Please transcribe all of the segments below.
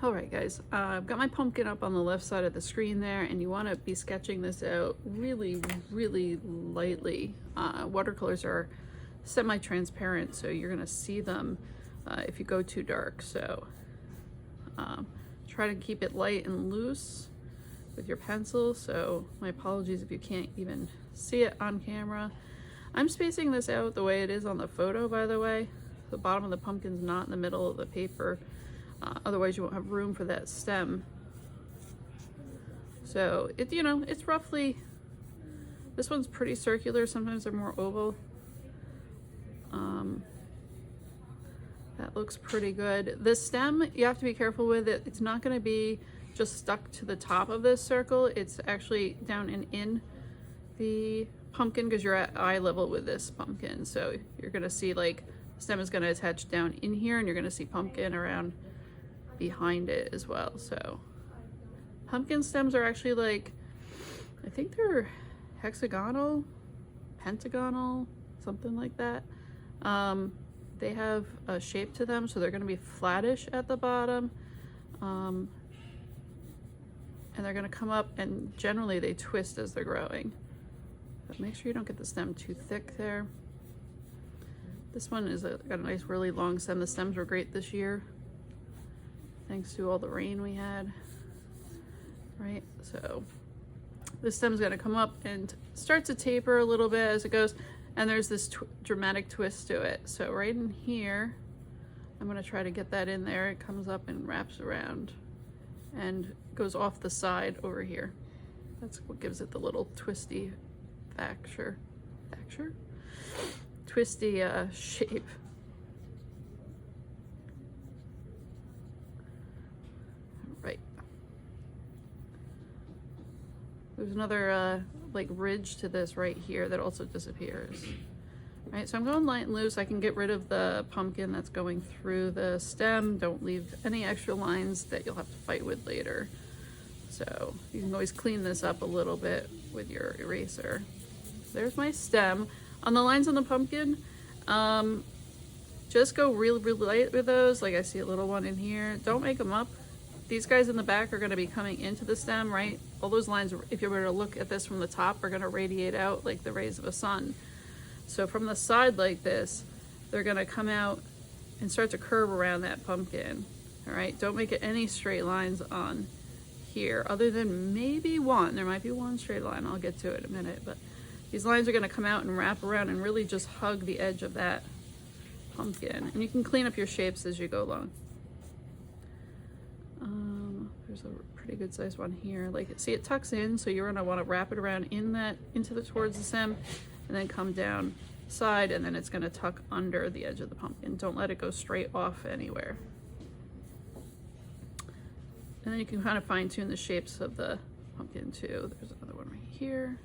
All right, guys, I've got my pumpkin up on the left side of the screen there, and you want to be sketching this out really, really lightly. Watercolors are semi-transparent, so you're going to see them if you go too dark. So try to keep it light and loose with your pencil. So my apologies if you can't even see it on camera. I'm spacing this out the way it is on the photo, by the way. The bottom of the pumpkin's not in the middle of the paper. Otherwise you won't have room for that stem. So it's roughly, this one's pretty circular, sometimes they're more oval. That looks pretty good. The stem, you have to be careful with it. It's not going to be just stuck to the top of this circle. It's actually down and in the pumpkin because you're at eye level with this pumpkin. So you're going to see like stem is going to attach down in here, and you're going to see pumpkin around behind it as well. So pumpkin stems are actually like, I think they're hexagonal, pentagonal, something like that. They have a shape to them, so they're going to be flattish at the bottom, and they're going to come up, and generally they twist as they're growing. But make sure you don't get the stem too thick there. This one is got a nice really long stem. The stems were great this year thanks to all the rain we had, right? So the stem's going to come up and start to taper a little bit as it goes, and there's this dramatic twist to it. So right in here, I'm going to try to get that in there. It comes up and wraps around and goes off the side over here. That's what gives it the little twisty twisty shape. Right. There's another like ridge to this right here that also disappears. Right, so I'm going light and loose. I can get rid of the pumpkin that's going through the stem. Don't leave any extra lines that you'll have to fight with later. So you can always clean this up a little bit with your eraser. There's my stem. On the lines on the pumpkin, just go really light with those. Like I see a little one in here. Don't make them up. These guys in the back are going to be coming into the stem, right? All those lines, if you were to look at this from the top, are going to radiate out like the rays of a sun. So from the side like this, they're going to come out and start to curve around that pumpkin. All right, don't make it any straight lines on here, other than maybe one. There might be one straight line. I'll get to it in a minute, but these lines are going to come out and wrap around and really just hug the edge of that pumpkin. And you can clean up your shapes as you go along. There's a pretty good sized one here. Like, see, it tucks in, so you're going to want to wrap it around towards the stem, and then come down side, and then it's going to tuck under the edge of the pumpkin. Don't let it go straight off anywhere. And then you can kind of fine tune the shapes of the pumpkin too. There's another one right here.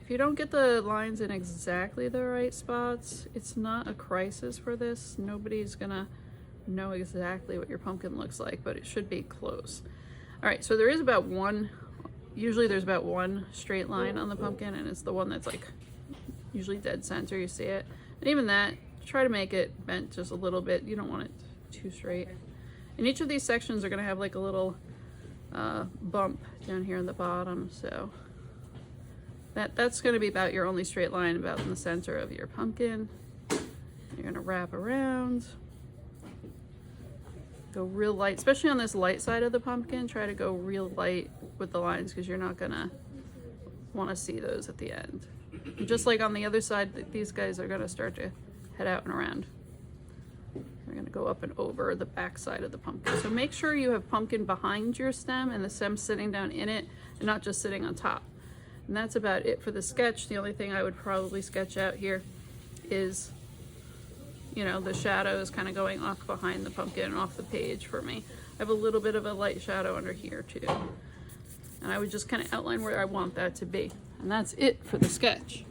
If you don't get the lines in exactly the right spots, it's not a crisis for this. Nobody's gonna know exactly what your pumpkin looks like, but it should be close. All right, so there is about one, usually there's about one straight line on the pumpkin, and it's the one that's like usually dead center, you see it. And even that, try to make it bent just a little bit. You don't want it too straight. And each of these sections are gonna have like a little bump down here in the bottom, so that's gonna be about your only straight line, about in the center of your pumpkin. You're gonna wrap around. Go real light, especially on this light side of the pumpkin. Try to go real light with the lines because you're not gonna want to see those at the end. And just like on the other side, these guys are gonna start to head out and around. We're gonna go up and over the back side of the pumpkin. So make sure you have pumpkin behind your stem and the stem sitting down in it and not just sitting on top. And that's about it for the sketch. The only thing I would probably sketch out here is, you know, the shadows kind of going off behind the pumpkin and off the page for me. I have a little bit of a light shadow under here too. And I would just kind of outline where I want that to be. And that's it for the sketch.